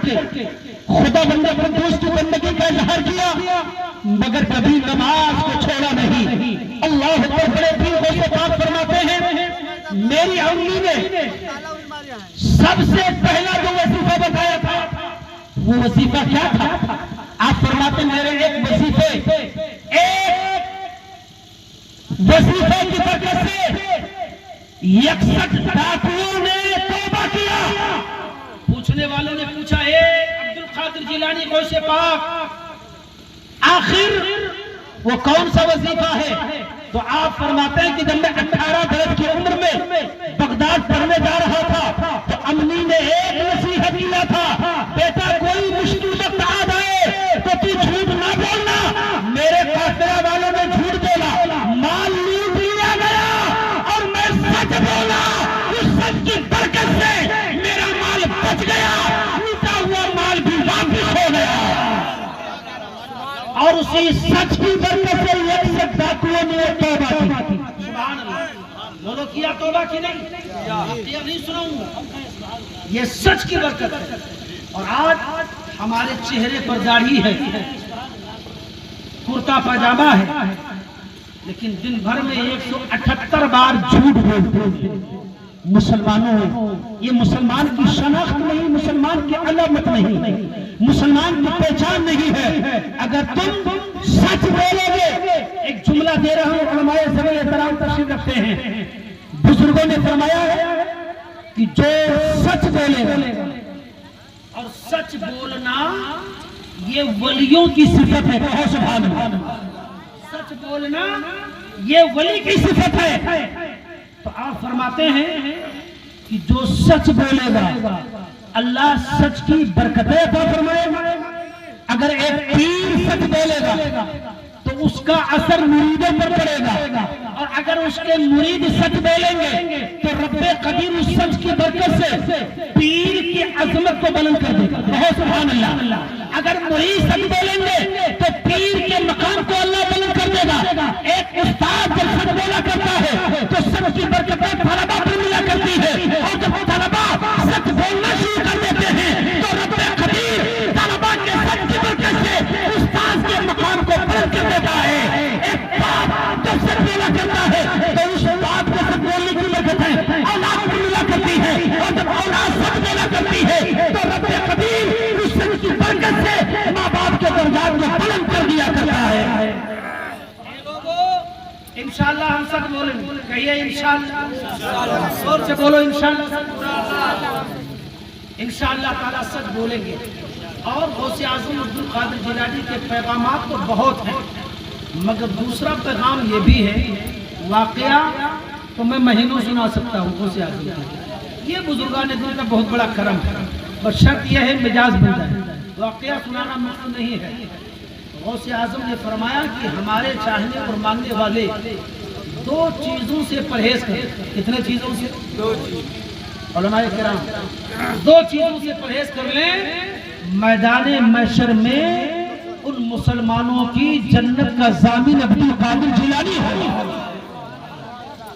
करके खुदा बंदा कुद्दूस की बंदगी का इजहार किया, मगर कभी नमाज को छोड़ा नहीं। अल्लाह अकबर। बड़े पीर से बात फरमाते हैं, मेरी अम्मी ने सबसे पहला जो वजीफा बताया था, वो वजीफा क्या था? आप फरमाते मेरे एक वजीफे की बरकत से 61 डाकुओं ने तौबा किया। पूछने वालों ने पूछा, अब्दुल कादिर जिलानी गौसे पाक, आखिर वो कौन सा वजीफा है? तो आप फरमाते हैं कि जब मैं 18 बरस की उम्र में बगदाद पढ़ने जा रहा था, तो अम्मी ने एक नसीहत किया था, बेटा कोई मुश्किल वक्त आ जाए तो तू झूठ ना बोलना। मेरे काफिला वालों ने झूठ बोला, माल लूट लिया गया और मैं सच बोला। उस सच की बरकत से मेरा माल बच गया, लूटा हुआ माल भी वापस हो गया। और उसी सच की बरकत से 61 डाकुओं ने तौबा की। सुभान अल्लाह। बोलो किया तौबा की नहीं? किया नहीं सुनाऊंगा। ये सच की बरकत है। और आज हमारे चेहरे पर दाढ़ी है, कुर्ता पजामा है, लेकिन दिन भर में 178 बार झूठ बोलते हैं। मुसलमानों, ये मुसलमान की शनाख्त नहीं, मुसलमान की अलामत नहीं, मुसलमान की पहचान नहीं है। अगर तुम सच बोलोगे, एक जुमला दे रहा हूं, उलमाए ज़मीन एहतराम तशरीफ रखते हैं, बुजुर्गों ने फरमाया है कि जो सच बोलेगा, और सच बोलना ये वलियों की सिफत है। कहो सुभान अल्लाह। सच बोलना ये वली की सिफत है। तो आप फरमाते हैं कि जो सच बोलेगा अल्लाह सच की बरकतें अता फरमाएगा। अगर एक पीर सच बोलेगा तो उसका असर मुरीदों पर पड़ेगा, और अगर उसके मुरीद सच बोलेंगे तो रब्बे कदीर उस सच की बरकत से पीर की अजमत को बुलंद कर देगा। कहो सुभान अल्लाह। अगर मुरीद सच बोलेंगे तो पीर के मकाम को अल्लाह बुलंद कर देगा। एक उस्ताद जब सच बोला करता है तो सच की बरकतें तलबा पर मिला करती है, और जब तलबा सच बोलना शुरू कर देते हैं तो रब्बे कदीर तलबा के सच की बरकत से उस्ताद के मकाम को बुलंद कर देता है। एक बाप जब सच बोला करता है तो उस बाप को सच बोलने की बरकत है औलाद को मिला करती है, और जब औलाद सच बोला करती है तो रब्बे कदीर उस सच की बरकत से माँ बाप के दर्जात को बुलंद कर दिया करता है। इंशाअल्लाह हम सच बोलेंगे। कहिए इंशाअल्लाह, जोर से बोलो इंशाअल्लाह। इंशाअल्लाह ताला सच बोलेंगे। और गौसे आज़म अब्दुल कादिर जिलानी के पैगामात तो बहुत हैं, मगर दूसरा पैगाम ये भी है, वाकया तो मैं महीनों सुना सकता हूँ गौसे आज़म का। ये बुजुर्गान दिन का बहुत बड़ा करम है, बस शर्त यह है मिजाज बन जाए। वाकया सुनाना मुश्किल नहीं है। गौसे आज़म ने फरमाया कि हमारे चाहने और मानने वाले 2 चीजों से परहेज करें। कितने चीजों से? 2 चीज। उलमाए किराम 2 चीजों से परहेज कर लें, मैदाने महशर में उन मुसलमानों की जन्नत का जामिन अब्दुल कादिर जिलानी है।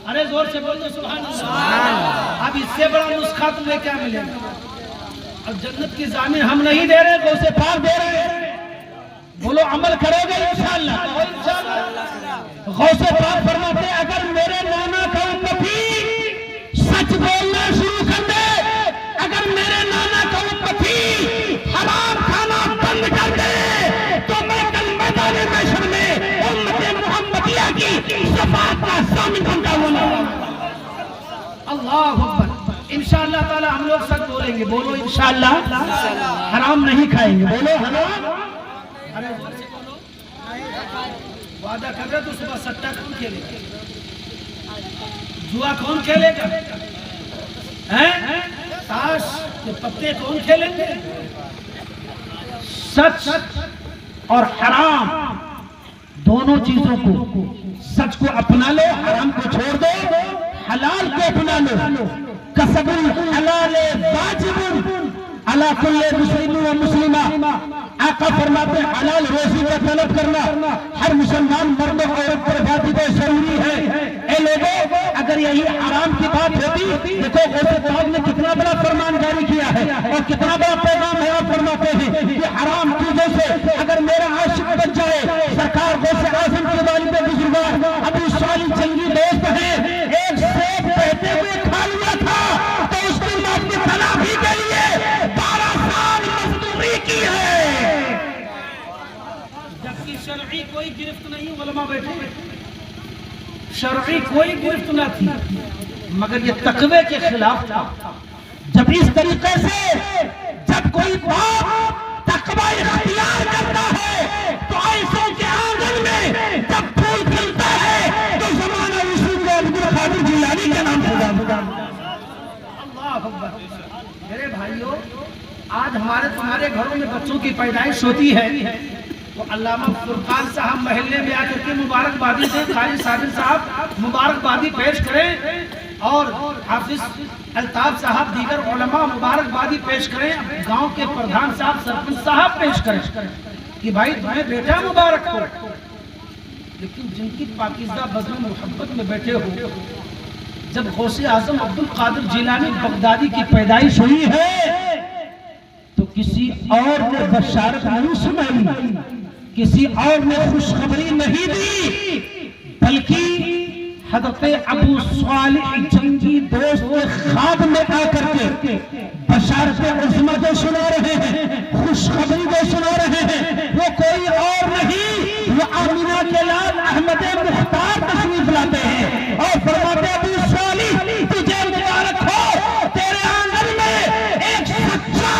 अरे जोर से बोल दो सुभान अल्लाह। अब इससे बड़ा नुस्खा तुम्हें क्या मिलेगा? अब जन्नत की जामिन हम नहीं दे रहे, गौसे पाक दे रहे हैं। बोलो अमल करोगे इंशाअल्लाह। गौसे पाक फरमाते अगर मेरे नाना का उम्मती सच बोलना शुरू कर दे, अगर मेरे नाना का उम्मती हराम खाना बंद कर दे, तो मैं कल मैदान महशर में उम्मत मुहम्मदिया की शफाअत का ज़ामिन बनता हुआ। अल्लाहु अकबर। इंशाअल्लाह ताला हम लोग सच बोलेंगे। बोलो इंशाअल्लाह। हराम नहीं खाएंगे। बोलो हराम। अरे बोलो, वादा कर रहे तो सुबह सट्टा कौन खेलेगा? जुआ कौन खेलेगा? हैं? ताश के पत्ते कौन खेलेंगे? सच और हराम दोनों चीजों को, सच को अपना लो, हराम को छोड़ दो, हलाल को अपना लो। कसबुल हलाल वाजिबुन अला कुल्ले मुस्लिम व मुस्लिमा। आका फरमाते हलाल रोजी का तलब करना हर मुसलमान मर्द और औरत पर वाजिब और जरूरी है। ए लोगों, अगर यही हराम की बात होती, देखो गौसे पाक ने कितना बड़ा फरमान जारी किया है और कितना बड़ा पैगाम है। उलमा बैठे, शरई कोई गिरफ्त न थी, मगर ये तकवे के खिलाफ था। जब इस तरीके से जब कोई बाप तकवा इख्तियार करता है तो ऐसों के आंगन में जब फूल खिलता है तो ज़माना रसूल अब्दुल कादिर जिलानी के नाम से जाना। अल्लाह अकबर। मेरे भाइयों, आज हमारे तुम्हारे घरों में बच्चों की पैदाइश होती है तो अल्लामा फुरकान साहब महल्ले में आकर के मुबारकबादी दें, कारी साबिर साहब मुबारकबादी पेश करें और हाफिज अल्ताफ साहब दीगर उलमा मुबारकबादी पेश करें, गांव के प्रधान साहब सरपंच साहब पेश करें कि भाई तुम्हें बेटा मुबारक हो। लेकिन जिनकी पाकिज़ा बज़्म मोहब्बत में बैठे हो, जब गौसे आज़म अब्दुल कादिर जिलानी बगदादी की पैदाइश हुई है तो किसी और ने बशारत नहीं सुनाई, किसी और ने खुशखबरी नहीं दी, बल्कि हज़रत अबू सालिह जंगी दोस्त के ख्वाब में आकर के बशारत उज़्मा को सुना रहे हैं, खुशखबरी को सुना रहे हैं। वो कोई और नहीं, वो आमिना के लाल अहमद मुख्तार तशरीफ लाते हैं और फरमाते अबू सालिह तुझे मुबारक हो, तेरे आंगन में एक सच्चा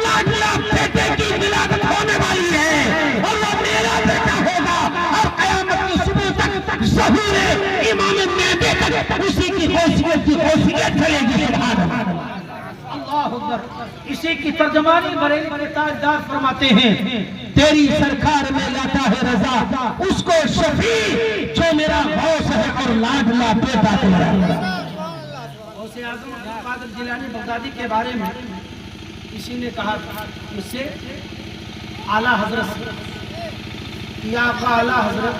लाडला बेटे की विलादत होने वाली है और वो मेरा बेटा होगा और क़यामत की सुबह तक ज़हूर इमाम मेहदी तक उसी की हैसियत चलेगी। सुभान अल्लाह अकबर। इसी की तर्जमानी बरेली के ताजदार फरमाते हैं, तेरी सरकार में लाता है रजा उसको शफी जो मेरा गौस है और लाडला बेटा तेरा। गौसे आज़म अब्दुल कादिर जिलानी बगदादी के बारे में किसी ने कहा इससे आला हजरत या आला हजरत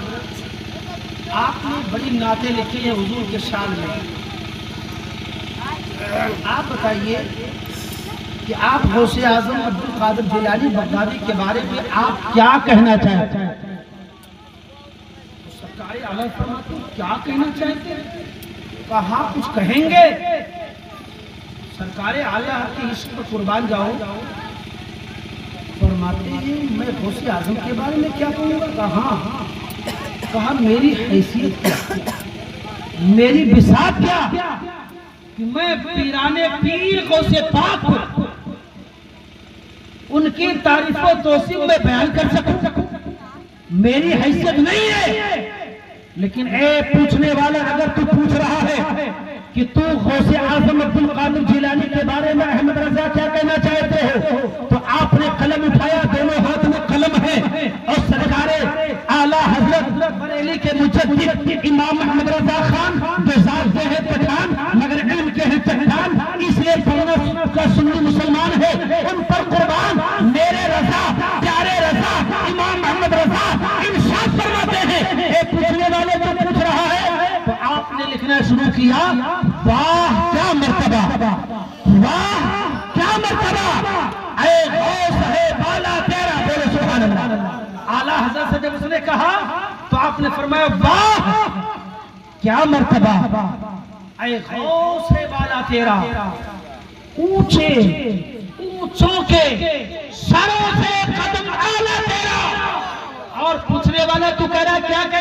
आपने बड़ी नाते लिखी है हुजूर के शान में, आप बताइए कि आप गौसे आज़म अब्दुल कादिर जिलानी बगदादी के बारे में आप क्या कहना चाहते हैं? सरकार आला फरमाते क्या कहना चाहते हैं? कहा कुछ कहेंगे? सरकार आला के इश्क पर कुर्बान जाओ। फरमाते हैं मैं गौसे आज़म के बारे में क्या कहूँगा? कहा मेरी हैसियत क्या, मेरी बिसात क्या कि मैं पीराने पीर गौसे पाक उनकी तारीफ व तौसीफ में बयान कर सकूं, मेरी हैसियत नहीं है। लेकिन ए पूछने वाला, अगर तू पूछ रहा है कि तू गौसे आज़म अब्दुल कादिर जिलानी के बारे में अहमद रजा क्या कहना चाहते हो, तो आपने कलम उठाया, दोनों हाथ में कलम है और सरकारे आला हजरत बरेली के मुजद्दिद इमाम अहमद रजा खान जो जात से है पठान मगर इल्म के हैं चट्टान, इसलिए पढ़ना का सुन्नी मुसलमान है, उन पर कुर्बान मेरे रजा प्यारे रजा इमाम अहमद रजा इरशाद फरमाते हैं। एक पूछने वाले को पूछ रहा है तो आपने लिखना शुरू किया, वाह क्या मर्तबा, वाह क्या मर्तबा, ऐ गौस है बाला तेरा। बोले सुभान अल्लाह। आला हज़रत से जब उसने कहा तो आपने फरमाया वाह क्या मर्तबा, ऐ गौस है बाला तेरा, ऊंचे ऊंचों के सरों से कदम आला तेरा। और पूछने वाला तू कह रहा क्या कह